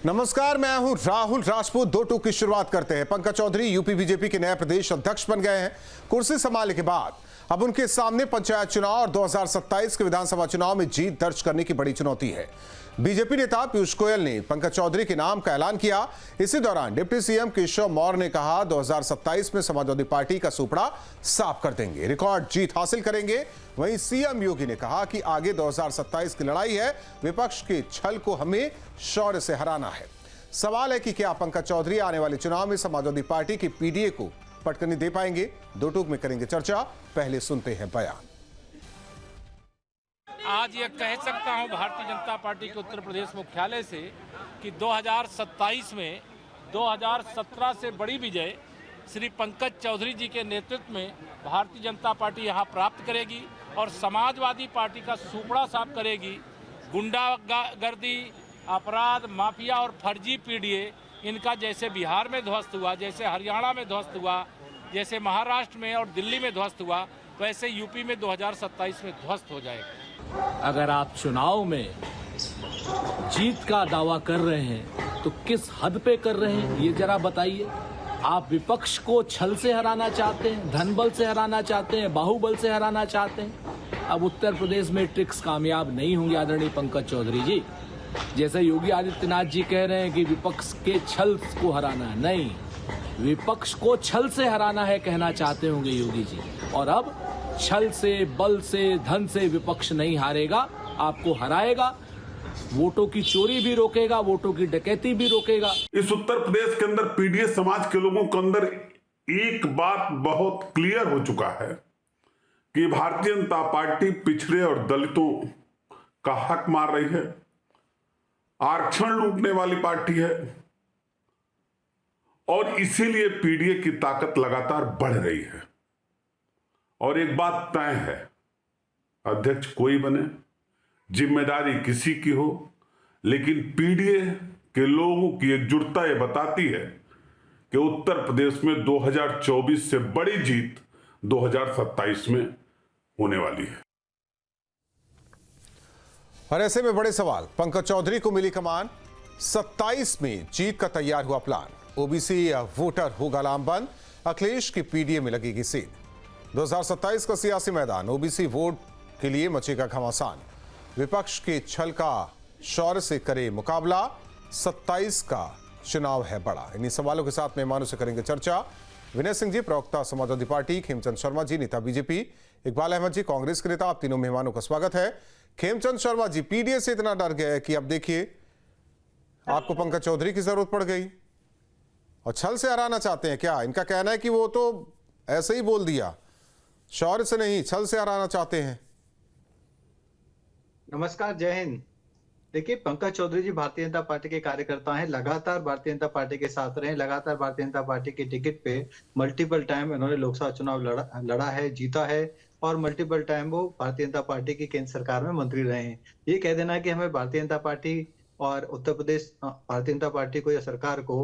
नमस्कार, मैं हूं राहुल राजपूत। 2 टूक की शुरुआत करते हैं। पंकज चौधरी यूपी बीजेपी के नए प्रदेश अध्यक्ष बन गए हैं। कुर्सी संभालने के बाद अब उनके सामने पंचायत चुनाव और 2027 के विधानसभा चुनाव में जीत दर्ज करने की बड़ी चुनौती है। बीजेपी नेता पीयूष गोयल ने पंकज चौधरी के नाम का ऐलान किया। इसी दौरान डिप्टी सीएम केशव मौर्य ने कहा 2027 में समाजवादी पार्टी का सुपड़ा साफ कर देंगे, रिकॉर्ड जीत हासिल करेंगे। वहीं सीएम योगी ने कहा कि आगे 2027 की लड़ाई है, विपक्ष के छल को हमें शौर्य से हराना है। सवाल है कि क्या पंकज चौधरी आने वाले चुनाव में समाजवादी पार्टी की पीडीए को पटकनी दे पाएंगे? 2 टूक में करेंगे चर्चा। पहले सुनते हैं बयान। आज ये कह सकता हूं भारतीय जनता पार्टी के उत्तर प्रदेश मुख्यालय से कि 2027 में 2017 से बड़ी विजय श्री पंकज चौधरी जी के नेतृत्व में भारतीय जनता पार्टी यहां प्राप्त करेगी और समाजवादी पार्टी का सुपड़ा साफ करेगी। गुंडागर्दी, अपराध, माफिया और फर्जी पीडीए, इनका जैसे बिहार में ध्वस्त हुआ, जैसे हरियाणा में ध्वस्त हुआ, जैसे महाराष्ट्र में और दिल्ली में ध्वस्त हुआ, वैसे यूपी में 2027 में ध्वस्त हो जाएगा। अगर आप चुनाव में जीत का दावा कर रहे हैं तो किस हद पे कर रहे हैं ये जरा बताइए। आप विपक्ष को छल से हराना चाहते हैं, धनबल से हराना चाहते हैं, बाहुबल से हराना चाहते हैं। अब उत्तर प्रदेश में ट्रिक्स कामयाब नहीं होंगे आदरणीय पंकज चौधरी जी। जैसे योगी आदित्यनाथ जी कह रहे हैं कि विपक्ष के छल को हराना है, नहीं, विपक्ष को छल से हराना है कहना चाहते होंगे योगी जी। और अब छल से, बल से, धन से विपक्ष नहीं हारेगा, आपको हराएगा। वोटों की चोरी भी रोकेगा, वोटों की डकैती भी रोकेगा। इस उत्तर प्रदेश के अंदर पीडीए समाज के लोगों के अंदर एक बात बहुत क्लियर हो चुका है कि भारतीय जनता पार्टी पिछड़े और दलितों का हक मार रही है, आरक्षण लूटने वाली पार्टी है और इसीलिए पीडीए की ताकत लगातार बढ़ रही है। और एक बात तय है, अध्यक्ष कोई बने, जिम्मेदारी किसी की हो, लेकिन पीडीए के लोगों की एकजुटता ये बताती है कि उत्तर प्रदेश में 2024 से बड़ी जीत 2027 में होने वाली है। और ऐसे में बड़े सवाल, पंकज चौधरी को मिली कमान, 27 में जीत का तैयार हुआ प्लान। ओबीसी वोटर होगा लामबंद, अखिलेश की पीडीए में लगेगी सीट। 2027 का सियासी मैदान, ओबीसी वोट के लिए मचेगा घमासान। विपक्ष के छल का शौर्य से करे मुकाबला, 27 का चुनाव है बड़ा। इन्हीं सवालों के साथ मेहमानों से करेंगे चर्चा। विनय सिंह जी, प्रवक्ता समाजवादी पार्टी, खेमचंद शर्मा जी, नेता बीजेपी, इकबाल अहमद जी, कांग्रेस के नेता। आप तीनों मेहमानों का स्वागत है। खेमचंद शर्मा जी, पीडीए से इतना डर गया है कि अब देखिए आपको पंकज चौधरी की जरूरत पड़ गई और छल से हराना चाहते हैं क्या? इनका कहना है कि वो तो ऐसे ही बोल दिया, शौर्य से नहीं, छल से हराना चाहते हैं। नमस्कार, जय हिंद। देखिए, पंकज चौधरी जी भारतीय जनता पार्टी के कार्यकर्ता हैं, लगातार भारतीय जनता पार्टी के साथ रहे, लगातार भारतीय जनता पार्टी के टिकट पे मल्टीपल टाइम इन्होंने लोकसभा चुनाव लड़ा है, जीता है और मल्टीपल टाइम वो भारतीय जनता पार्टी की केंद्र सरकार में मंत्री रहे हैं। ये कह देना कि हमें भारतीय जनता पार्टी और उत्तर प्रदेश भारतीय जनता पार्टी को या सरकार को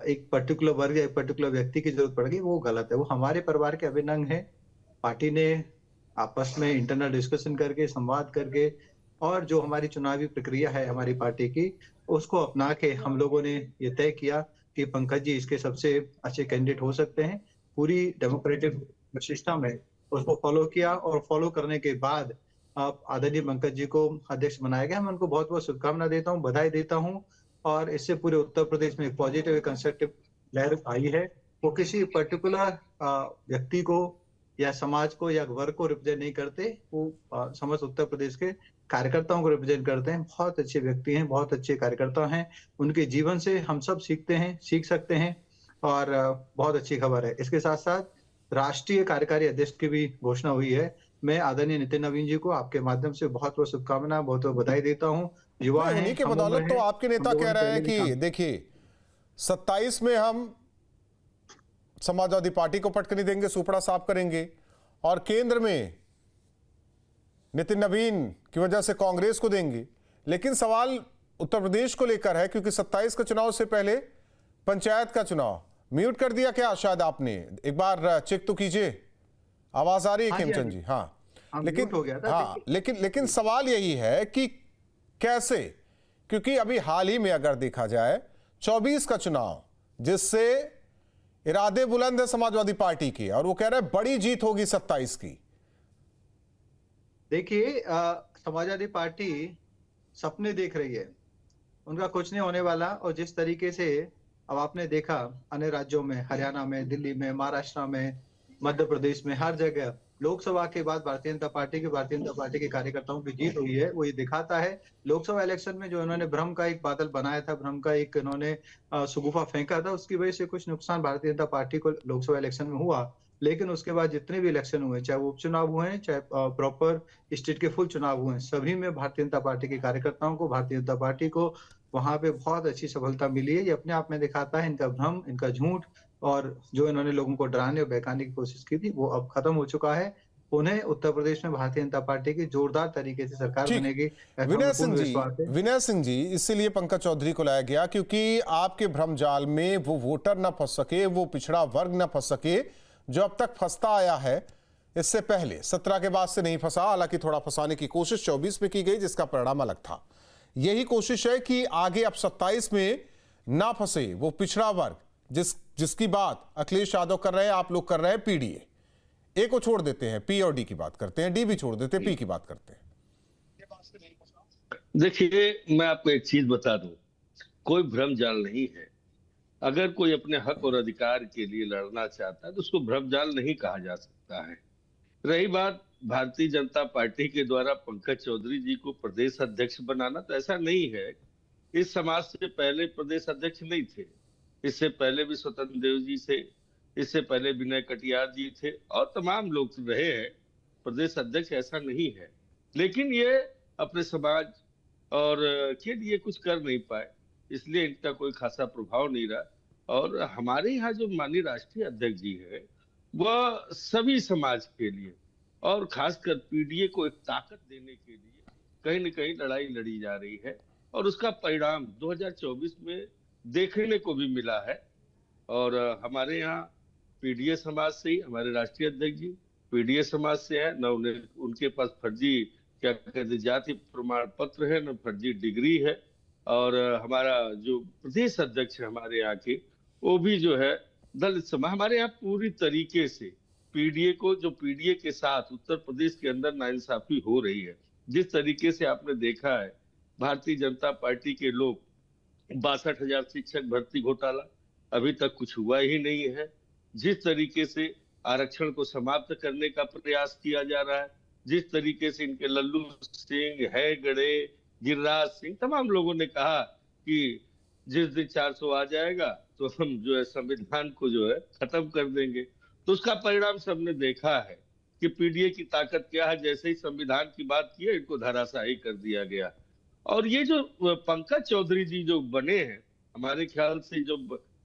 एक पर्टिकुलर वर्ग या एक पर्टिकुलर व्यक्ति की जरूरत पड़ गई, वो गलत है। वो हमारे परिवार के अभिन्न अंग है। पार्टी ने आपस में इंटरनल डिस्कशन करके, संवाद करके और जो हमारी चुनावी प्रक्रिया है हमारी पार्टी की, उसको अपना के हम लोगों ने ये तय किया कि पंकज जी इसके सबसे अच्छे कैंडिडेट हो सकते हैं। पूरी डेमोक्रेटिक सिस्टम में उसको फॉलो किया और फॉलो करने के बाद अब आदरणीय पंकज जी को अध्यक्ष बनाया गया। मैं उनको बहुत बहुत शुभकामना देता हूँ, बधाई देता हूँ। और इससे पूरे उत्तर प्रदेश में एक पॉजिटिव कंस्ट्रक्टिव लहर आई है। वो किसी पर्टिकुलर व्यक्ति को या समाज को या वर्ग को रिप्रेजेंट नहीं करते, वो समस्त उत्तर प्रदेश के कार्यकर्ताओं को रिप्रेजेंट करते हैं। बहुत अच्छे व्यक्ति हैं, बहुत अच्छे कार्यकर्ता हैं। उनके जीवन से हम सब सीख सकते हैं और बहुत अच्छी खबर है। इसके साथ साथ राष्ट्रीय कार्यकारी अध्यक्ष की भी घोषणा हुई है। मैं आदरणीय नितिन नवीन जी को आपके माध्यम से बहुत बहुत शुभकामना, बहुत बहुत बधाई देता हूँ। युवा हैं, उन्हीं के बदौलत तो आपके नेता कह रहे हैं कि देखिए 27 में हम समाजवादी पार्टी को पटकनी देंगे, सुपड़ा साफ करेंगे और केंद्र में नितिन नवीन की वजह से कांग्रेस को देंगे। लेकिन सवाल उत्तर प्रदेश को लेकर है, क्योंकि 27 का चुनाव से पहले पंचायत का चुनाव। म्यूट कर दिया क्या शायद आपने? एक बार चेक तो कीजिए, आवाज आ रही है खेमचंद जी? हाँ, लेकिन हो गया था। हाँ, लेकिन सवाल यही है कि कैसे क्योंकि अभी हाल ही में अगर देखा जाए 24 का चुनाव, जिससे इरादे बुलंद है समाजवादी पार्टी के, और वो कह रहे हैं बड़ी जीत होगी 27 की। देखिए, समाजवादी पार्टी सपने देख रही है, उनका कुछ नहीं होने वाला। और जिस तरीके से अब आपने देखा अन्य राज्यों में, हरियाणा में, दिल्ली में, महाराष्ट्र में, मध्य प्रदेश में, हर जगह लोकसभा के बाद भारतीय जनता पार्टी के कार्यकर्ताओं की जीत हुई है। वो ये दिखाता है लोकसभा इलेक्शन में जो इन्होंने भ्रम का एक बादल बनाया था, भ्रम का एक इन्होंने शगुफा फेंका था, उसकी वजह से कुछ नुकसान भारतीय जनता पार्टी को लोकसभा इलेक्शन में हुआ। लेकिन उसके बाद जितने भी इलेक्शन हुए, चाहे वो उपचुनाव हुए हैं, चाहे प्रॉपर स्टेट के फुल चुनाव हुए हैं, सभी में भारतीय जनता पार्टी के कार्यकर्ताओं को, भारतीय जनता पार्टी को वहां पे बहुत अच्छी सफलता मिली है। ये अपने आप में दिखाता है इनका भ्रम, इनका झूठ, और जो इन्होंने लोगों को डराने और बहकाने की कोशिश की थी वो अब खत्म हो चुका है। उन्हें उत्तर प्रदेश में भारतीय जनता पार्टी की जोरदार तरीके से सरकार ठीक। बनेगी, ऐसा विनय उन्हें सिंह पूर्ण जी, विश्वास है। विनय सिंह जी, इसीलिए पंकज चौधरी को लाया गया क्योंकि आपके भ्रम जाल में वो वोटर ना फंस सके, वो पिछड़ा वर्ग ना फंस सके जो अब तक फंसता आया है। इससे पहले 17 के बाद से नहीं फंसा, हालांकि थोड़ा फंसाने की कोशिश 24 में की गई, जिसका परिणाम अलग था। यही कोशिश है कि आगे अब 27 में ना फंसे वो पिछड़ा वर्ग, जिसकी बात अखिलेश यादव कर रहे हैं, आप लोग कर रहे हैं पीडीए। ए को छोड़ देते हैं, पी और डी की बात करते हैं, डी भी छोड़ देते हैं, पी की बात करते हैं। देखिए, मैं आपको एक चीज बता दूं, कोई भ्रम जाल नहीं है। अगर कोई अपने हक और अधिकार के लिए लड़ना चाहता है तो उसको भ्रम जाल नहीं कहा जा सकता है। रही बात भारतीय जनता पार्टी के द्वारा पंकज चौधरी जी को प्रदेश अध्यक्ष बनाना, तो ऐसा नहीं है। इस समाज से पहले प्रदेश अध्यक्ष नहीं थे, इससे पहले भी स्वतंत्र देव जी थे, इससे पहले विनय कटियार जी थे, और तमाम लोग रहे हैं प्रदेश अध्यक्ष, ऐसा नहीं है। लेकिन ये अपने समाज और के लिए कुछ कर नहीं पाए, इसलिए इनका कोई खासा प्रभाव नहीं रहा। और हमारे यहाँ जो माननीय राष्ट्रीय अध्यक्ष जी है, वह सभी समाज के लिए और खासकर पीडीए को एक ताकत देने के लिए कहीं न कहीं लड़ाई लड़ी जा रही है, और उसका परिणाम 2024 में देखने को भी मिला है। और हमारे यहाँ पीडीए समाज से ही हमारे राष्ट्रीय अध्यक्ष जी पीडीए समाज से है, न उनके पास फर्जी क्या कहते जाति प्रमाण पत्र है, न फर्जी डिग्री है। और हमारा जो प्रदेश अध्यक्ष है हमारे यहाँ के, वो भी जो है दलित समाज। हमारे यहाँ पूरी तरीके से पीडीए को, जो पीडीए के साथ उत्तर प्रदेश के अंदर नाइंसाफी हो रही है, जिस तरीके से आपने देखा है भारतीय जनता पार्टी के लोग 62,000 शिक्षक भर्ती घोटाला, अभी तक कुछ हुआ ही नहीं है। जिस तरीके से आरक्षण को समाप्त करने का प्रयास किया जा रहा है, जिस तरीके से इनके लल्लू सिंह, हैगड़े, गिरिराज सिंह, तमाम लोगों ने कहा कि जिस दिन 400 आ जाएगा तो हम जो है संविधान को जो है खत्म कर देंगे। तो उसका परिणाम सबने देखा है कि पीडीए की ताकत क्या है। जैसे ही संविधान की बात की, इनको धराशायी कर दिया गया। और ये जो पंकज चौधरी जी जो बने हैं, हमारे ख्याल से जो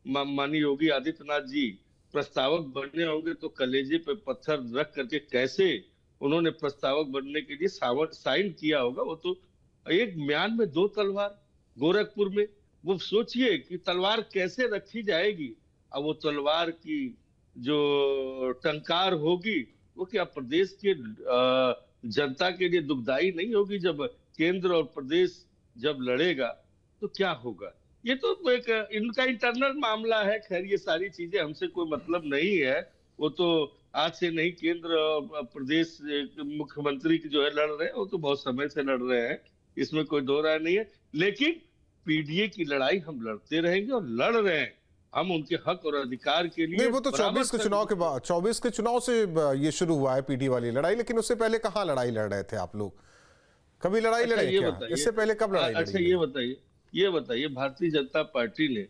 माननीय योगी आदित्यनाथ जी प्रस्तावक बने होंगे, तो कलेजे पे पत्थर रख करके कैसे उन्होंने प्रस्तावक बनने के लिए साइन किया होगा। वो तो एक म्यान में 2 तलवार, गोरखपुर में, वो सोचिए कि तलवार कैसे रखी जाएगी। अब वो तलवार की जो टंकार होगी, वो क्या प्रदेश के जनता के लिए दुखदाई नहीं होगी? जब केंद्र और प्रदेश जब लड़ेगा तो क्या होगा? ये तो एक इनका इंटरनल मामला है। खैर, ये सारी चीजें हमसे कोई मतलब नहीं है। वो तो आज से नहीं, केंद्र और प्रदेश मुख्यमंत्री जो है लड़ रहे हैं, वो तो बहुत समय से लड़ रहे हैं, इसमें कोई दो राय नहीं है। लेकिन पीडीए की लड़ाई हम लड़ते रहेंगे और लड़ रहे हैं हम उनके हक और अधिकार के लिए। नहीं, वो तो 24 के चुनाव के बाद, 24 के चुनाव से ये शुरू हुआ है पीडीए वाली लड़ाई। लेकिन उससे पहले कहाँ लड़ाई लड़ रहे थे आप लोग? कभी लड़ाई लड़े क्या? इससे पहले कब लड़ाई लड़ी? अच्छा, ये बताइए भारतीय जनता पार्टी ने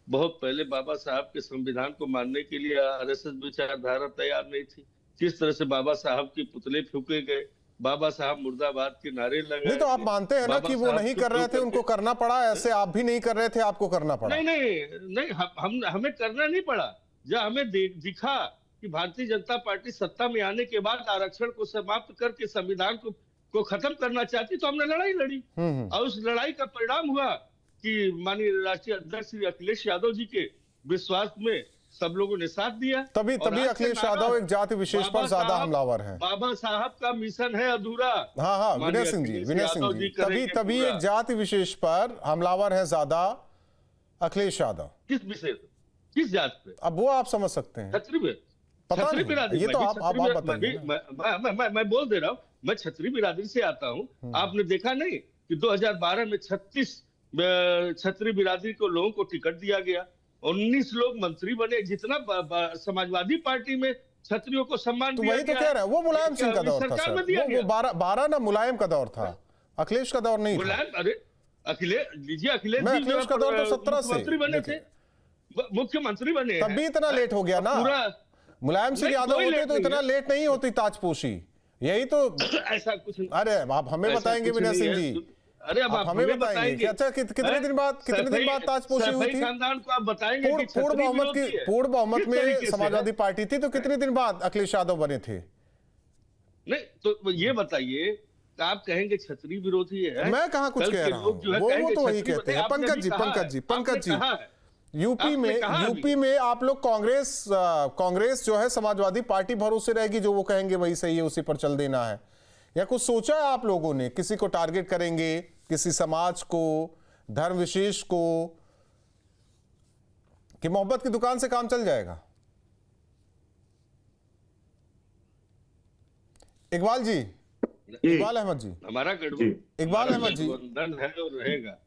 बहुत पहले बाबा साहब के संविधान को मानने के लिए आरएसएस विचारधारा तैयार नहीं थी। किस तरह से बाबा साहब के पुतले फूके गए, बाबा साहब मुर्दाबाद के नारे लगे। नहीं, तो आप मानते हैं ना कि वो नहीं कर रहे थे, उनको करना पड़ा। ऐसे आप भी नहीं कर रहे थे, आपको करना पड़ा। नहीं, हमें करना नहीं पड़ा। जब हमें दिखा कि भारतीय जनता पार्टी सत्ता में आने के बाद आरक्षण को समाप्त करके संविधान को खत्म करना चाहती, तो हमने लड़ाई लड़ी। और उस लड़ाई का परिणाम हुआ कि माननीय राष्ट्रीय अध्यक्ष श्री अखिलेश यादव जी के विश्वास में सब लोगों ने साथ दिया। तभी और आज से अखिलेश नारा यादव एक जाति विशेष पर ज्यादा हमलावर है। बाबा साहब का मिशन है अधूरा। हाँ, माननीय विनय सिंह जी, अखिलेश विनय सिंह यादव जी, करेंगे तभी पूरा। एक जाति विशेष पर हमलावर है ज्यादा अखिलेश यादव। किस विषय पे, किस जात पे? अब वो आप समझ सकते हैं। छत्री में, पता छत्री नहीं, बिरादरी, ये तो मैं भी आप छत्री में- बताइए ना। मैं बोल दे रहा हूँ, मैं छत्री बिरादरी से आता हूँ। आपने देखा नहीं कि 2012 में 36 छत्री बिरादरी को लोगों को टिकट दिया गया, 19 लोग मंत्री बने। जितना समाजवादी पार्टी में छत्रियों को सम्मान तो दिया वही तो गया कह रहा है, वो मुलायम सिंह का दौर था सरकार सर। में दिया गया। वो 12 ना मुलायम का दौर था, अखिलेश का दौर नहीं था। मुलायम, अरे अखिलेश लीजिए, अखिलेश मैं जी अखिलेश जो का दौर तो 17 से मुख्यमंत्री बने थे, मुख्यमंत्री बने तब भी इतना लेट हो गया ना। पूरा मुलायम सिंह नहीं, यादव कोई होते लेट तो नहीं इतना है। लेट नहीं होती ताजपोशी। यही तो ऐसा कुछ नहीं। अरे आप हमें ऐसा बताएंगे कुछ विनय नहीं सिंह है। जी, अरे अब आप हमें बताएंगे कि अच्छा कितने दिन बाद ताजपोशी हुई थी? खानदान को आप बताएंगे कि छतरी विरोधी है। पूर्ण बहुमत किस तरीके में से समाजवादी है? पार्टी थी, तो कितने दिन बाद अखिलेश यादव बने थे? नहीं तो ये बताइए, आप कहेंगे छतरी विरोधी है? मैं कहाँ कुछ कल कह के रहा लोग जो है हूँ, वो कहेंगे तो वही छतरी कहते हैं। आपने पंकज भी जी, कहा है, पंकज जी, आपने पंकज जी, कहा है। यूपी में आप लोग कांग्रेस जो है समाजवादी पार्टी भरोसे रहेगी, जो वो कहेंगे वही सही है, उसी पर चल देना है, या कुछ सोचा है आप लोगों ने? किसी को टारगेट करेंगे, किसी समाज को, धर्म विशेष को, कि मोहब्बत की दुकान से काम चल जाएगा? इकबाल जी, इकबाल अहमद जी, हमारा इकबाल अहमद जी, गठबंधन है और रहेगा।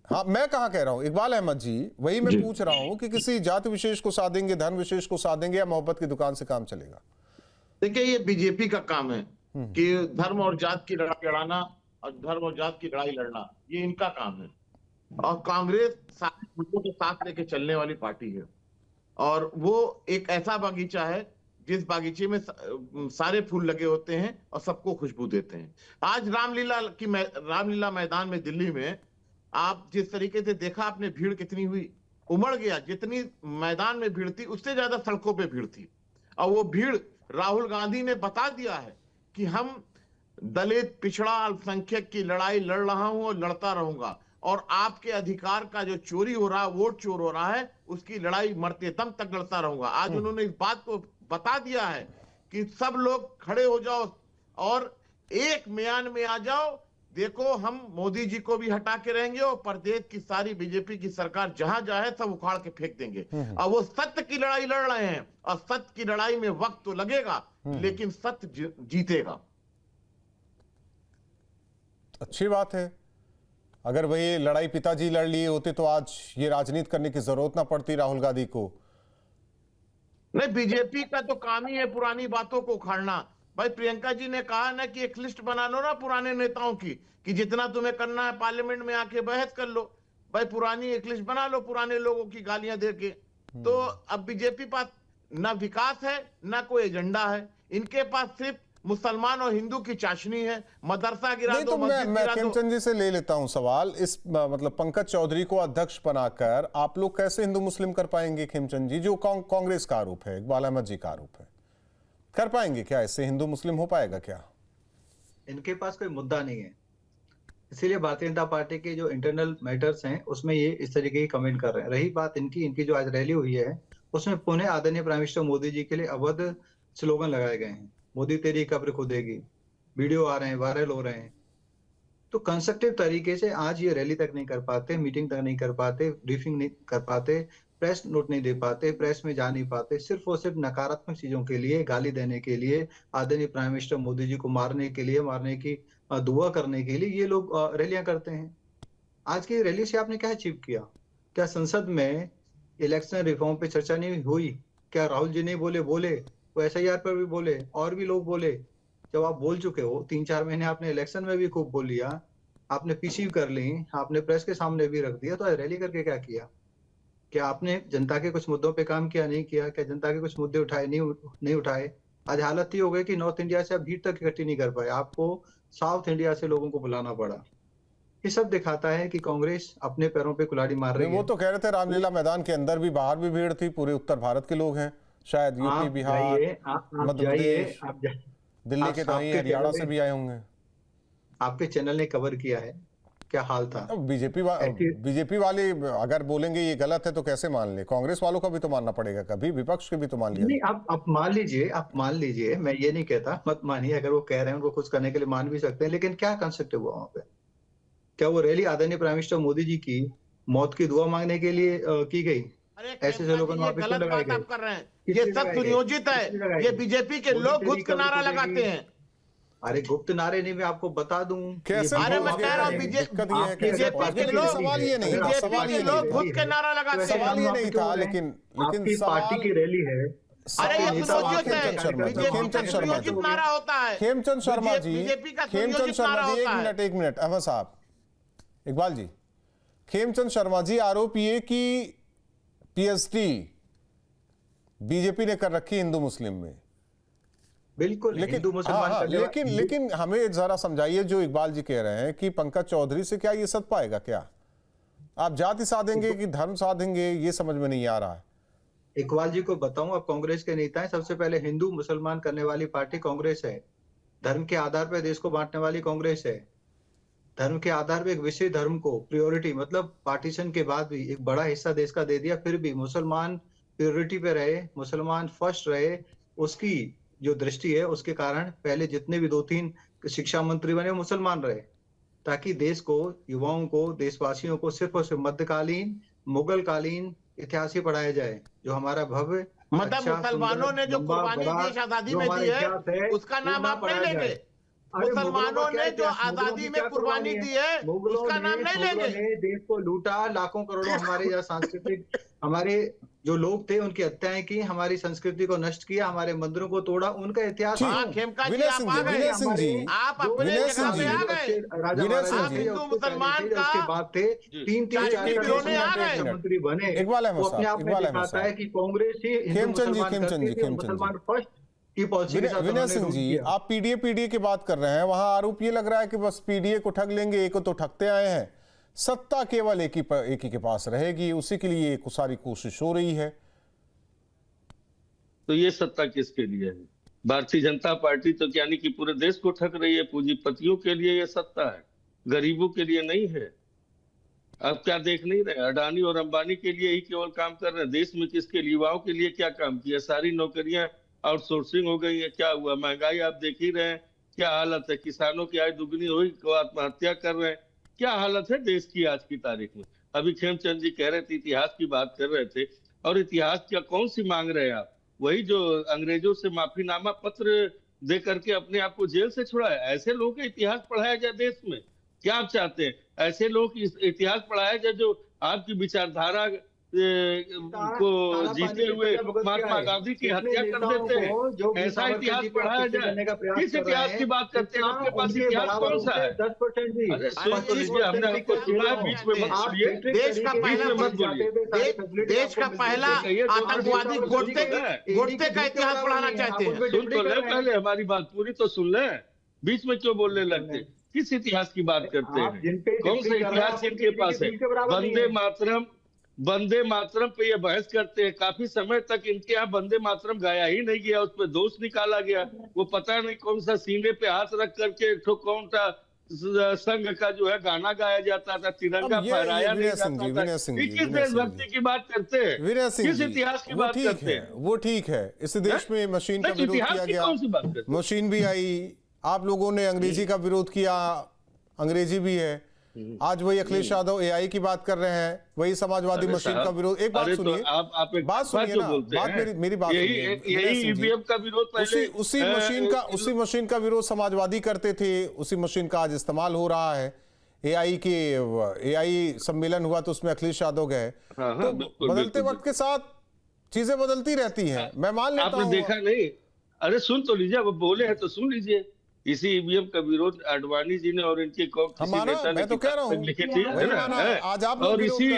हाँ मैं कहाँ कह रहा हूँ, इकबाल अहमद जी, वही मैं पूछ रहा हूँ कि किसी जाति विशेष को साथ देंगे, धर्म विशेष को साथ देंगे, या मोहब्बत की दुकान से काम चलेगा? देखिए, ये बीजेपी का काम है कि धर्म और जात की लड़ाई लड़ाना और धर्म और जात की लड़ाई लड़ना, ये इनका काम है। और कांग्रेस सारे मुद्दों के साथ लेके चलने वाली पार्टी है, और वो एक ऐसा बागीचा है जिस बागीचे में सारे फूल लगे होते हैं और सबको खुशबू देते हैं। आज रामलीला मैदान में दिल्ली में आप जिस तरीके से देखा आपने, भीड़ कितनी हुई, उमड़ गया। जितनी मैदान में भीड़ थी उससे ज्यादा सड़कों पे भीड़ थी। और वो भीड़, राहुल गांधी ने बता दिया है कि हम दलित, पिछड़ा, अल्पसंख्यक की लड़ाई लड़ रहा हूं और लड़ता रहूंगा, और आपके अधिकार का जो चोरी हो रहा है, वोट चोर हो रहा है, उसकी लड़ाई मरते दम तक लड़ता रहूंगा। आज उन्होंने इस बात को बता दिया है कि सब लोग खड़े हो जाओ और एक म्यान में आ जाओ। देखो, हम मोदी जी को भी हटा के रहेंगे और प्रदेश की सारी बीजेपी की सरकार जहां जाए सब उखाड़ के फेंक देंगे। और वो सत्य की लड़ाई लड़ रहे हैं, और सत्य की लड़ाई में वक्त तो लगेगा, लेकिन सत्य जीतेगा। अच्छी बात है। अगर वही लड़ाई पिताजी लड़ लिए होते तो आज ये राजनीति करने की जरूरत ना पड़ती राहुल गांधी को। नहीं, बीजेपी का तो काम ही है पुरानी बातों को उखाड़ना। भाई, प्रियंका जी ने कहा ना कि एक लिस्ट बना लो ना पुराने नेताओं की, कि जितना तुम्हें करना है पार्लियामेंट में आके बहस कर लो। भाई, पुरानी एक लिस्ट बना लो पुराने लोगों की गालियां दे के। तो अब बीजेपी पास ना विकास है ना कोई एजेंडा है, इनके पास सिर्फ मुसलमान और हिंदू की चाशनी है। मदरसा गिरा नहीं दो, तो मस्जिद मैं गिरा दो। खेमचंद जी से ले लेता हूं सवाल। इस मतलब पंकज चौधरी को अध्यक्ष बनाकर आप लोग कैसे हिंदू मुस्लिम कर पाएंगे खेमचंद जी? जो कांग्रेस का आरोप है, इकबाल अहमद जी का आरोप है, कर पाएंगे क्या? इससे हिंदू मुस्लिम हो पाएगा क्या? इनके पास कोई मुद्दा नहीं है, इसीलिए भारतीय जनता पार्टी के जो इंटरनल मैटर्स हैं उसमें ये इस तरीके की कमेंट कर रहे हैं। रही बात इनकी जो आज रैली हुई है, उसमें पुणे आदरणीय प्राइम मिनिस्टर मोदी जी के लिए अवध स्लोगन लगाए गए हैं। मोदी तेरी कब्र खुदेगी, वीडियो आ रहे हैं, वायरल हो रहे हैं। तो कंस्ट्रक्टिव तरीके से आज ये रैली तक नहीं कर पाते, मीटिंग तक नहीं कर पाते, ब्रीफिंग नहीं कर पाते, प्रेस नोट नहीं दे पाते, प्रेस में जा नहीं पाते, सिर्फ और सिर्फ नकारात्मक चीजों के लिए, गाली देने के लिए, आदरणीय प्राइम मिनिस्टर मोदी जी को मारने के लिए, मारने की दुआ करने के लिए ये लोग रैलियां करते हैं। आज की रैली से आपने क्या अचीव किया? क्या संसद में इलेक्शन रिफॉर्म पे चर्चा नहीं हुई? क्या राहुल जी नहीं बोले? वो SIR पर भी बोले, और भी लोग बोले। जब आप बोल चुके हो, 3-4 महीने आपने इलेक्शन में भी खूब बोल लिया, आपने पीसी कर ली, आपने प्रेस के सामने भी रख दिया, तो आज रैली करके क्या किया? क्या आपने जनता के कुछ मुद्दों पे काम किया? नहीं किया। क्या जनता के कुछ मुद्दे उठाए? नहीं उठाए। आज हालत ये हो गई कि नॉर्थ इंडिया से आप भीड़ तक इकट्ठी नहीं कर पाए, आपको साउथ इंडिया से लोगों को बुलाना पड़ा। ये सब दिखाता है कि कांग्रेस अपने पैरों पे कुल्हाड़ी मार रही है। वो तो कह रहे थे रामलीला मैदान के अंदर भी, बाहर भी भीड़ थी, पूरे उत्तर भारत के लोग हैं, शायद यूपी, बिहार, मध्य प्रदेश, दिल्ली के, तो हरियाणा से भी आए होंगे। आपके चैनल ने कवर किया है, क्या हाल था। बीजेपी वाले अगर बोलेंगे ये गलत है तो कैसे मान ले? कांग्रेस वालों का भी तो मानना पड़ेगा, कभी विपक्ष के भी तो मान लिया। नहीं, आप मान लीजिए, मैं ये नहीं कहता मत मानिए, अगर वो कह रहे हैं उनको खुश करने के लिए मान भी सकते हैं, लेकिन क्या कंसेप्ट हुआ वहां पे? क्या वो रैली आदरणीय प्राइम मिनिस्टर मोदी जी की मौत की दुआ मांगने के लिए की गई? ऐसे से लोगों ने वहां पे क्यों लगाए गए? आप कर रहे हैं, ये सब सुनियोजित है, ये बीजेपी के लोग घुस के नारा लगाते हैं। अरे गुप्त नारे नहीं, मैं आपको बता दूं कैसे? अरे मैं कह रहा हूँ बीजेपी के लोग, सवाल ये नहीं था, सवाल ये लोग घुस के नारा लगाते हैं। सवाल ये नहीं था, लेकिन आपकी पार्टी की रैली है। अरे ये सुनियोजित है, बीजेपी का सुनियोजित नारा होता है। खेमचंद शर्मा जी, बीजेपी का खेमचंद सुनियोजित नारा शर्मा जी, होता है। एक मिनट अहमद साहब, इकबाल जी, खेमचंद शर्मा जी, आरोप ये कि पीएचडी बीजेपी ने कर रखी हिंदू मुस्लिम में। बिल्कुल, लेकिन हिंदू मुसलमान लेकिन हमें जरा समझाइए, जो इकबाल जी कह रहे हैं कि पंकज चौधरी से क्या ये सद पाएगा? क्या आप जाति साधेंगे कि धर्म साधेंगे, ये समझ में नहीं आ रहा है। इकबाल जी को बताऊं, अब कांग्रेस के नेता हैं, सबसे पहले हिंदू मुसलमान करने वाली पार्टी कांग्रेस है। धर्म के आधार पर देश को बांटने वाली कांग्रेस है। धर्म के आधार पर एक विशेष धर्म को प्रियोरिटी, मतलब पार्टीशन के बाद भी एक बड़ा हिस्सा देश का दे दिया, फिर भी मुसलमान प्रियोरिटी पे रहे, मुसलमान फर्स्ट रहे। उसकी जो दृष्टि है, उसके कारण पहले जितने भी 2-3 शिक्षा मंत्री बने मुसलमान रहे, ताकि देश को, युवाओं को, देशवासियों को सिर्फ और सिर्फ मध्यकालीन मुगल कालीन इतिहास ही पढ़ाया जाए, जो हमारा भव्य, मतलब अच्छा, मुसलमानों ने जो लंबा, कुर्बानी बड़ा, देश आजादी जो में हमारा दी इतिहास है, उसका वो नाम ना आप नहीं पढ़ाया लेंगे। जाए। अरे मुसलमानों ने जो आजादी में कुर्बानी दी है, उसका नाम नहीं लेंगे। देश को लूटा, लाखों करोड़ों हमारे यहाँ सांस्कृतिक, हमारे जो लोग थे उनकी हत्याएं की, हमारी संस्कृति को नष्ट किया, हमारे मंदिरों को तोड़ा, उनका इतिहास। हाँ, खेमका जी, आप आ गए, आप अपने जगह पे आ गए। आप हिंदू मुसलमान का उसके बाद थे 3-4 मंत्री बने, वो अपने आप में दिखाता है कि कांग्रेस ही हिंदू मुसलमान करती थी, मुसलमान फर्स्ट की पॉलिसी के साथ। विनय सिंह जी, आप पीडीए की बात कर रहे हैं, वहां आरोप ये लग रहा है कि बस पीडीए को ठग लेंगे, एक को तो ठगते आए हैं, सत्ता केवल एक ही के पास रहेगी, उसी के लिए सारी कोशिश हो रही है। तो ये सत्ता किसके लिए है? भारतीय जनता पार्टी तो यानी कि पूरे देश को ठग रही है, पूंजीपतियों के लिए ये सत्ता है, गरीबों के लिए नहीं है। आप क्या देख नहीं रहे? अडानी और अंबानी के लिए ही केवल काम कर रहे हैं। देश में किसके लिए, युवाओं के लिए क्या काम किया? सारी नौकरियां आउटसोर्सिंग हो गई है। क्या हुआ? महंगाई आप देख ही रहे हैं, क्या हालत है। किसानों की आय दुगनी हुई तो आत्महत्या कर रहे हैं। क्या हालत है देश की आज की तारीख में? अभी खेमचंद जी कह रहे थे, इतिहास की बात कर रहे थे, और इतिहास क्या कौन सी मांग रहे हैं आप? वही जो अंग्रेजों से माफीनामा पत्र दे करके अपने आप को जेल से छुड़ाया। ऐसे लोगों का इतिहास पढ़ाया जाए देश में? क्या आप चाहते हैं? ऐसे लोग इतिहास पढ़ाया जाए जो आपकी विचारधारा को जीते हुए महात्मा गांधी की हत्या कर देते हैं? ऐसा इतिहास पढ़ाया जाए? किस इतिहास की बात करते हैं? आपके पास इतिहास कौन सा है? 10% भी। सुन लीजिए, हमने आपको सुना है, बीच में मत बोलिए, देश का पहला मत बोलिए। देश का पहला आतंकवादी गोडसे का इतिहास पढ़ाना चाहते हैं। सुन तो ले, पहले हमारी बात पूरी तो सुन ले, बीच में क्यों बोलने लगते? किस इतिहास की बात करते हैं? कौन सा इतिहास इनके पास है? वंदे मातरम पे ये बहस करते हैं। काफी समय तक इनके यहाँ वंदे मातरम गाया ही नहीं गया, उस पर दोष निकाला गया। वो पता नहीं कौन सा सीने पे हाथ रख करके एक कौन सा संघ का जो है गाना गाया जाता था, तिरंगा फहराया नहीं जाता था। किस देशभक्ति की बात करते हैं? किस इतिहास की बात करते हैं? वो ठीक है, इस देश में मशीन का विरोध किया गया, मशीन भी आई, आप लोगों ने अंग्रेजी का विरोध किया, अंग्रेजी भी है। आज वही अखिलेश यादव एआई की बात कर रहे हैं, वही समाजवादी मशीन का विरोध। एक बात सुनिए, बात सुनिए ना, बात मेरी बात सुनिए। यही ईवीएम का विरोध उसी मशीन का विरोध समाजवादी करते थे, उसी मशीन का आज इस्तेमाल हो रहा है। एआई सम्मेलन हुआ तो उसमें अखिलेश यादव गए। तो बदलते वक्त के साथ चीजें बदलती रहती हैं, मैं मान लेता हूं। आपने देखा नहीं? अरे सुन तो लीजिए, अब बोले हैं तो सुन लीजिए। इसी ईवीएम का विरोध अडवाणी जी ने और इनके किसी नेता ने तो कह रहा हूं, लिखी थी, है ना? आज आप और इसी,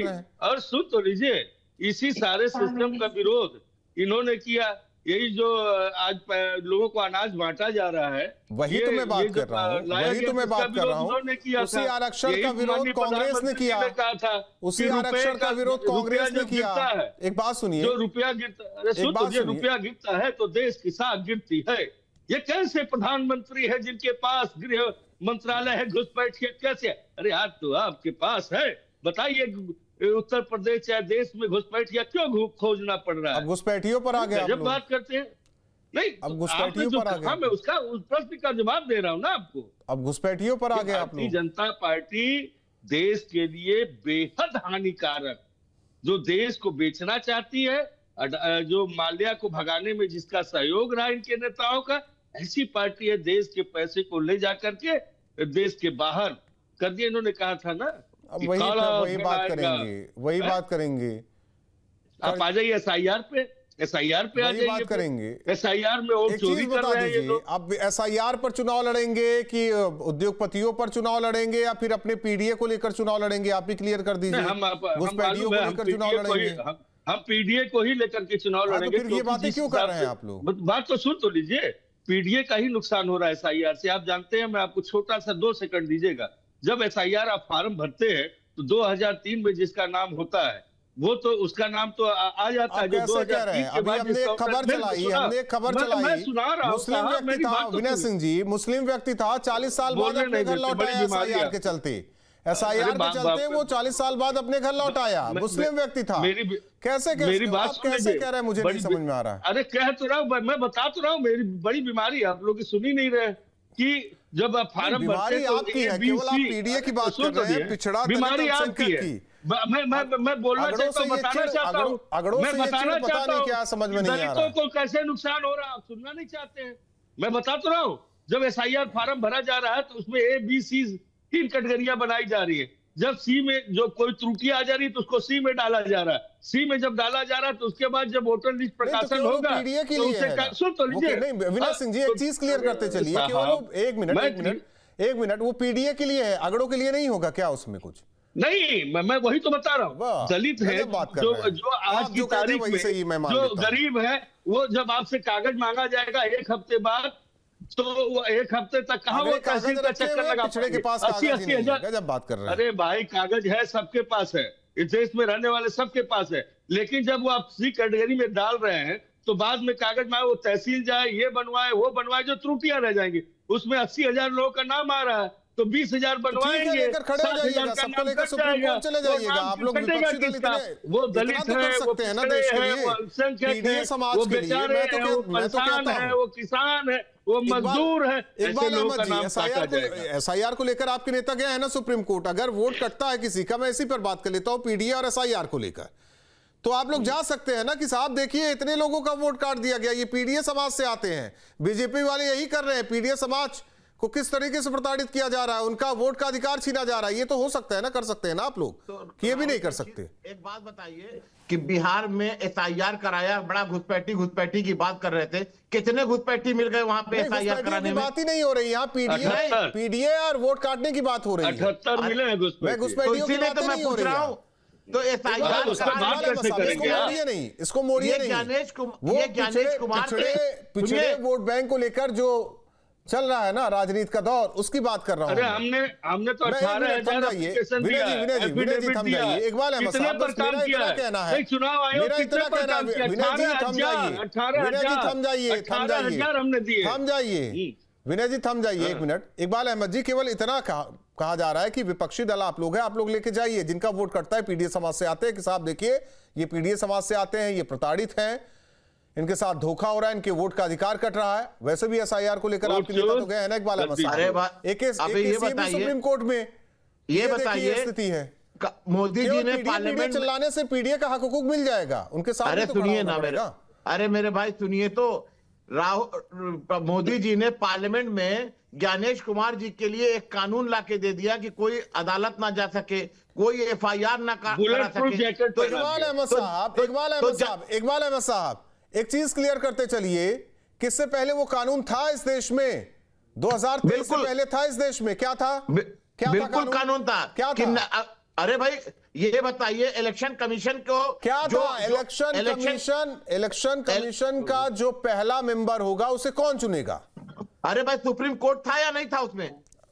और सुन तो लीजिए, इसी सारे सिस्टम का विरोध इन्होंने किया। यही जो आज लोगों को अनाज बांटा जा रहा है, वही तो मैं बात कर रहा हूँ, उसी आरक्षण का विरोध कांग्रेस ने किया, उसी आरक्षण का विरोध कांग्रेस ने किया। एक बात सुनिए, जो रुपया गिरता है तो देश की साख गिरती है। ये कैसे प्रधानमंत्री है जिनके पास गृह मंत्रालय है, घुसपैठ के कैसे? अरे आज तो आपके पास है, बताइए उत्तर प्रदेश चाहे देश में घुसपैठिया क्यों खोजना पड़ रहा है? अब घुसपैठियों पर आ गए आप जब लोग। बात करते हैं नहीं, अब तो घुसपैठियों आपने जो पर आ कहा गए। मैं उसका उस प्रश्न का जवाब दे रहा हूं ना आपको। अब घुसपैठियों पर आ गए आप भारतीय लोग। जनता पार्टी देश के लिए बेहद हानिकारक, जो देश को बेचना चाहती है, जो माल्या को भगाने में जिसका सहयोग रहा इनके नेताओं का, ऐसी पार्टी है देश के पैसे को ले जाकर के देश के बाहर कर दिया। इन्होंने कहा था ना अब कि वही काला वही धन बात आएगा। करेंगे, वही बात करेंगे, आप आ जाइए एसआईआर पे, एसआईआर पे आ वही जाइए, बात करेंगे। एसआईआर में वोट एक चोरी चीज कर बता रहे हैं ये दीजिए, लोग। अब एसआईआर पर चुनाव लड़ेंगे कि उद्योगपतियों पर चुनाव लड़ेंगे या फिर अपने पीडीए को लेकर चुनाव लड़ेंगे? आप भी क्लियर कर दीजिए। घुसपैठियों को लेकर चुनाव लड़ेंगे? हम पीडीए को ही लेकर के चुनाव हाँ, तो लड़ेंगे। फिर ये बातें क्यों कर रहे हैं आप लोग? बात तो सुन तो लीजिए, पीडीए का ही नुकसान हो रहा है एसआईआर से। आप जानते हैं, मैं आपको छोटा सा 2 सेकंड दीजिएगा। जब एसआईआर आप फॉर्म भरते हैं तो 2003 में जिसका नाम होता है वो तो उसका नाम तो आ जाता है। आप कैसे कह रहे हैं? अभी हमने एक खबर चलाई, मुस्लिम व्यक्ति था, विनय सिंह जी, मुस्लिम व्यक्ति था, 40 साल बाद अपने घर लौट आया एसआईआर के चलते। एसआईआर के चलते वो 40 साल बाद अपने घर लौट आया, मुस्लिम व्यक्ति था। कैसे मेरी बात आप कैसे कह रहे हैं? मुझे नहीं समझ में आ रहा है। अरे कह तो रहा हूँ, मैं बता तो रहा हूँ, मेरी बड़ी बीमारी है, आप लोग सुन ही नहीं रहे कि जब आप फार्म बीमारी आपकी है, केवल आप पीडीए की बात कर रहे हैं, पिछड़ा बीमारी आपकी है। मैं बोलना चाहता हूँ, बताना चाहता हूँ, मैं बताना चाहता हूँ क्या समझ में नहीं आ रहा दलितों को कैसे नुकसान हो रहा है, आप सुनना नहीं चाहते हैं। मैं बता तो रहा हूँ, जब एसआईआर फार्म भरा जा रहा है तो उसमें ए बी सी 3 कैटेगरियां बनाई जा रही है। जब सी में जो कोई त्रुटि आ जा रही है तो उसको सी में डाला जा रहा है। सी में जब डाला जा रहा है तो उसके बाद जब वोटर लिस्ट प्रकाशन होगा पीडीए के तो लिए उसे सुन तो लीजिए। नहीं, विनय सिंह जी, एक चीज क्लियर करते चलिए, केवल एक मिनट, वो पीडीए के लिए है, अगड़ों के लिए नहीं होगा क्या उसमें कुछ? नहीं, मैं वही तो बता रहा हूँ। दलित है जो आज की तारीख में जो गरीब है, वो जब आपसे कागज मांगा जाएगा 1 हफ्ते बाद, तो वो 1 हफ्ते तक कहाँ वो तहसील का चक्कर लगा के पास 80 हजार। जब बात कर रहे हैं, अरे भाई कागज है, सबके पास है, इस देश में रहने वाले सबके पास है। लेकिन जब वो आप सी कैटेगरी में डाल रहे हैं तो बाद में कागज मांगे, वो तहसील जाए, ये बनवाए, वो बनवाए, जो त्रुटियां रह जाएंगी। उसमें 80,000 लोगों का नाम आ रहा है तो 20,000 बनवाएंगे, 60,000 का नाम कट जाएगा। चले जाइएगा आप लोग। विपक्षी दल वो दलित है, वो सकते हैं ना देश के लिए, वो अल्पसंख्यक है, समाज वो के लिए। बेचारे हैं, वो परेशान है, वो किसान है, वो मजदूर है। इकबाल अहमद जी, एसआईआर को लेकर आपके नेता गए हैं ना सुप्रीम कोर्ट। अगर वोट कटता है किसी का, मैं इसी पर बात कर लेता हूँ, पीडीए और एसआईआर को लेकर, तो आप लोग जा सकते हैं ना कि साहब देखिए इतने लोगों का वोट काट दिया गया, ये पीडीए समाज से आते हैं, बीजेपी वाले यही कर रहे हैं, पीडीए समाज को किस तरीके से प्रताड़ित किया जा रहा है, उनका वोट का अधिकार छीना जा रहा है। ये तो हो सकता है ना, कर सकते हैं ना आप लोग, कि ये भी नहीं कर सकते। एक बात बताइए कि बिहार में एसआईआर कराया, बड़ा घुसपैठी की बात कर रहे थे, कितने घुसपैठी मिल गए वहां पे एसआईआर कराने में? बात ही नहीं हो रही यहाँ, पीडीए और वोट काटने की बात हो रही है। 78 मिले हैं घुसपैठियों की बात नहीं हो रही है। तो एसआईआर नहीं, इसको मोड़िए नहीं। पिछड़े वोट बैंक को लेकर जो चल रहा है ना राजनीति का दौर, उसकी बात कर रहा हूं। अरे हमने तो 18,000 एप्लीकेशन दिया है, विनय जी थम जाइए, इकबाल अहमद साहब, बस मेरा इतना कहना है, चुनाव आयोग मेरा इतना कहना है, विनय जी थम जाइए, विनय जी थम जाइए, हमने दिए, थम जाइए, विनय जी थम जाइए 1 मिनट। इकबाल अहमद जी, केवल इतना कहा जा रहा है कि विपक्षी दल आप लोग हैं, आप लोग लेके जाइए जिनका वोट कटता है पीडीए समाज से आते हैं, कि साहब देखिए ये पीडीए समाज से आते हैं, ये प्रताड़ित हैं, इनके साथ धोखा हो रहा है, इनके वोट का अधिकार कट रहा है। वैसे भी एसआईआर को लेकर आपके नेता तो गए हैं ना इकबाल अहमद साहब, एक केस सुप्रीम कोर्ट में। ये बताइए स्थिति है, मोदी जी ने पार्लियामेंट चिल्लाने से पीडीए का हक हुकूक मिल जाएगा, उनके साथ। अरे सुनिए ना अरे मेरे भाई सुनिए तो, मोदी जी ने पार्लियामेंट में ज्ञानेश कुमार जी के लिए एक कानून लाके दे दिया कि कोई अदालत ना जा सके, कोई एफआईआर ना करा सके। तो इकबाल अहमद साहब एक चीज क्लियर करते चलिए, किससे पहले वो कानून था इस देश में? 2023 से पहले था इस देश में? क्या था? क्या बिल्कुल कानून था। क्या था? अरे भाई ये बताइए, इलेक्शन कमीशन को क्या था? इलेक्शन कमीशन का जो पहला मेंबर होगा उसे कौन चुनेगा? अरे भाई सुप्रीम कोर्ट था या नहीं था उसमें?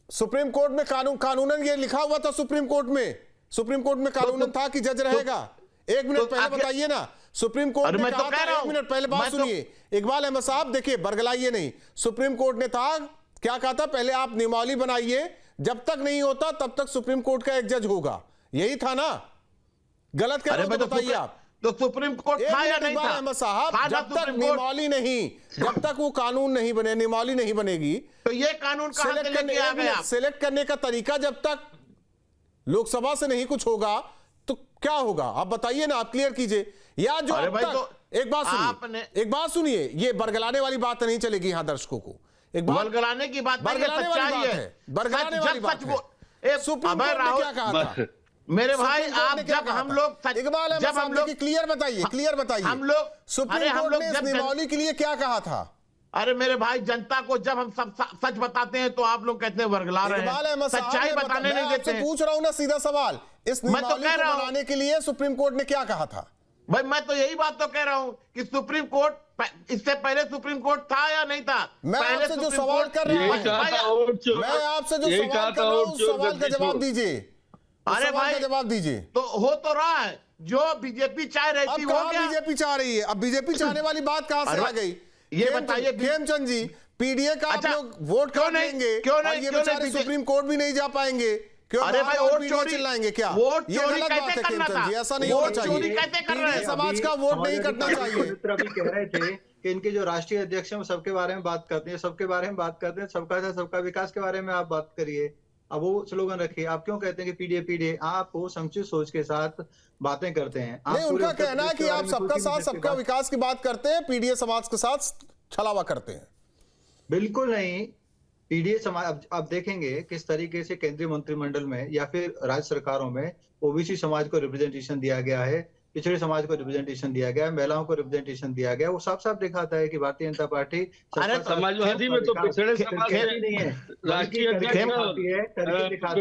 सुप्रीम कोर्ट में कानूनन ये लिखा हुआ था, सुप्रीम कोर्ट में कानूनन था कि जज रहेगा। 1 मिनट पहले बताइए ना, सुप्रीम कोर्ट ने कहा था, 1 मिनट पहले बात सुनिए इकबाल अहमद साहब, देखिए बरगलाइए नहीं। सुप्रीम कोर्ट ने था क्या कहा था? पहले आप नियमावली बनाइए, जब तक नहीं होता तब तक सुप्रीम कोर्ट का एक जज होगा, यही था ना? गलत कह रहे हो तो बताइए आप। तो सुप्रीम कोर्ट था या नहीं था? अहमद साहब, था ना जब तक सुप्रीम कोर्ट? नियमावली नहीं, जब तक वो कानून नहीं बने, नियमावली नहीं बनेगी, तो ये कानून कहां से लेके आ गए आप? सेलेक्ट करने का तरीका जब तक लोकसभा से नहीं कुछ होगा तो क्या होगा? आप बताइए ना, आप क्लियर कीजिए। या जो अरे अब भाई, तक तो एक बात सुनिए, ये बरगलाने वाली बात नहीं चलेगी यहां दर्शकों को। एक बात बरगलाने की बात नहीं, बरगलाने वाली सच्चाई बात है, बरगलाने वाली बात है। सुप्रीम कोर्ट ने क्या कहा था? मेरे भाई, सुप्रीम कोर्ट आप ने क्या जब कहा हम था? लोग इकबाल अहमद जब हम साहब लोग की क्लियर बताइए हम लोग सुप्रीम कोर्ट ने इस नियमावली के लिए क्या कहा था? अरे मेरे भाई, जनता को जब हम सब सच बताते हैं तो आप लोग कहते हैं वर्गला रहे इकबाल हैं, अहमद साहब, सच्चाई बताने नहीं देते मैं हैं। पूछ रहा हूं ना सीधा सवाल, इस मैं तो नियमावली कह को रहा हूं। बनाने के लिए सुप्रीम कोर्ट ने क्या कहा था? भाई, मैं तो यही बात तो कह रहा हूं कि सुप्रीम कोर्ट, इससे पहले सुप्रीम कोर्ट था या नहीं था? मैं पहले आपसे जो सुप्रीम सवाल कोर्ट- कर रहा यही हूं, कहा था और चोर, मैं आपसे जो यही सवाल कहा कर था रहा और हूं, उस चोर सवाल का गद्दी जवाब चोर। दीजिए। अरे सवाल का भाई, जवाब दीजिए। तो हो तो रहा है जो बीजेपी चाह रही अब थी, वो कहां क्या? बीजेपी चाह रही है? अब बीजेपी चाहने वाली बात कहां से अरे आ गई? ये बताइए, खेमचंद जी, पीडीए का आप अच्छा, लोग वोट क्यों काट नहीं- लेंगे क्यों और नहीं- ये क्यों नहीं बेचारे बीजे- सुप्रीम कोर्ट भी नहीं जा पाएंगे, क्यों? अरे भाई, बाहर वोट पीडीए चोरी- चिल्लाएंगे क्या? वोट ये चोरी गलत कैसे बात है करना खेमचंद था? जी, ऐसा नहीं वोट होना चाहिए। चोरी कैसे कर रहे हैं? पीडीए समाज का वोट नहीं कटना चाहिए। मित्र अभी कह रहे थे कि इनके जो राष्ट्रीय अध्यक्ष हैं वो सबके बारे में बात करते हैं, सबके बारे में बात करते हैं, सबका साथ सबका विकास के बारे में आप बात करिए। अब वो स्लोगन रखिए। आप क्यों कहते हैं कि पीडीए पीडीए? आप वो संकुचित सोच के साथ बातें करते हैं। आप नहीं, पूरे उनका उत्तर कहना है प्रदेश कि के आप बारे में सबका सोच ही नहीं साथ सकते सबका बात। विकास की बात करते हैं, पीडीए समाज के साथ छलावा करते हैं। बिल्कुल नहीं। पीडीए समाज, अब देखेंगे किस तरीके से केंद्रीय मंत्रिमंडल में या फिर राज्य सरकारों में ओबीसी समाज को रिप्रेजेंटेशन दिया गया है, पिछड़े समाज को रिप्रेजेंटेशन दिया गया है, महिलाओं को रिप्रेजेंटेशन दिया गया है। वो साफ साफ दिखाता है कि भारतीय जनता पार्टी अरे समाजवादी में तो पिछड़े समाज से नहीं है, राष्ट्रीय अध्यक्ष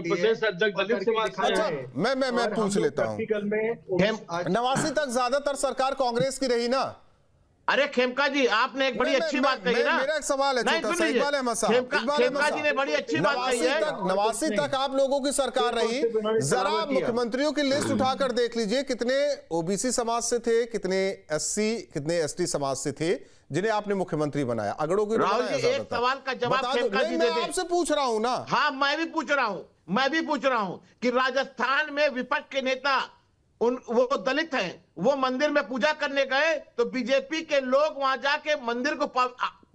प्रदेश अध्यक्ष दलित समाज से अच्छा, है। मैं पूछ लेता हूं। प्रैक्टिकल में 89 तक ज्यादातर सरकार कांग्रेस की रही ना? अरे खेमका जी, आपने एक बड़ी अच्छी बात कही ना। मेरा एक सवाल है नहीं, छोटा सा, सुनिए। इकबाल अहमद साहब, खेमका जी ने बड़ी अच्छी बात कही है। 89 तक आप लोगों की सरकार रही, जरा मुख्यमंत्रियों की लिस्ट उठाकर देख लीजिए, कितने ओबीसी समाज से थे, कितने एससी, कितने एसटी समाज से थे जिन्हें आपने मुख्यमंत्री बनाया। अगड़ों की राहुल जी, एक सवाल का जवाब खेमका जी दे मैं दें। आपसे पूछ रहा हूं ना। हाँ, मैं भी पूछ रहा हूं कि राजस्थान में विपक्ष के नेता वो दलित हैं, वो मंदिर में पूजा करने गए तो बीजेपी के लोग वहां जाके मंदिर को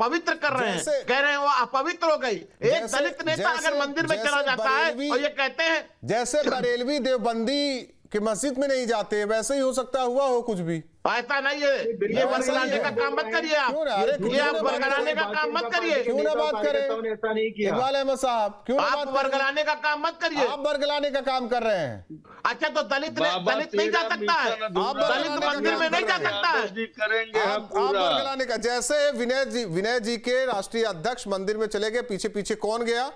पवित्र कर रहे हैं, कह रहे हैं वो अपवित्र हो गई। एक दलित नेता अगर मंदिर में चला जाता है और ये कहते हैं, जैसे बरेलवी देवबंदी कि मस्जिद में नहीं जाते, वैसे ही हो सकता हुआ हो कुछ भी। ऐसा नहीं है। ये बरगलाने का काम मत करिए आप। ये आप बरगलाने का काम मत करिए। क्यों ना बात करें? ऐसा नहीं किया। इकबाल अहमद साहब, क्यों ना आप बात करें? बरगलाने का काम मत करिए। आप बरगलाने का काम कर रहे हैं। अच्छा, तो दलित नहीं जा सकता है? दलित मंदिर में नहीं जा सकता है? करेंगे हम आप पूरा। बरगलाने का, जैसे विनय जी के राष्ट्रीय अध्यक्ष मंदिर में चले गए, पीछे पीछे कौन गया,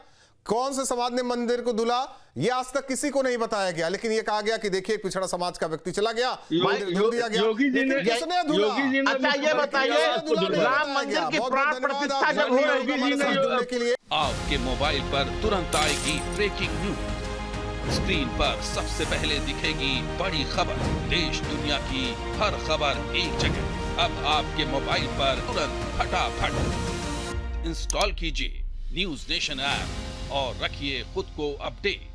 कौन से समाज ने मंदिर को धुला, ये आज तक किसी को नहीं बताया गया, लेकिन ये कहा गया कि देखिए एक पिछड़ा समाज का व्यक्ति चला गया, मंदिर धुल दिया गया। योगी जी ने किसने धुला? अच्छा, ये बताइए, राम मंदिर की प्राण प्रतिष्ठा जब हो रही के लिए आपके मोबाइल पर तुरंत आएगी ब्रेकिंग न्यूज। स्क्रीन पर सबसे पहले दिखेगी बड़ी खबर, देश दुनिया की हर खबर एक जगह। अब आपके मोबाइल पर तुरंत फटाफट इंस्टॉल कीजिए न्यूज नेशन ऐप और रखिए खुद को अपडेट।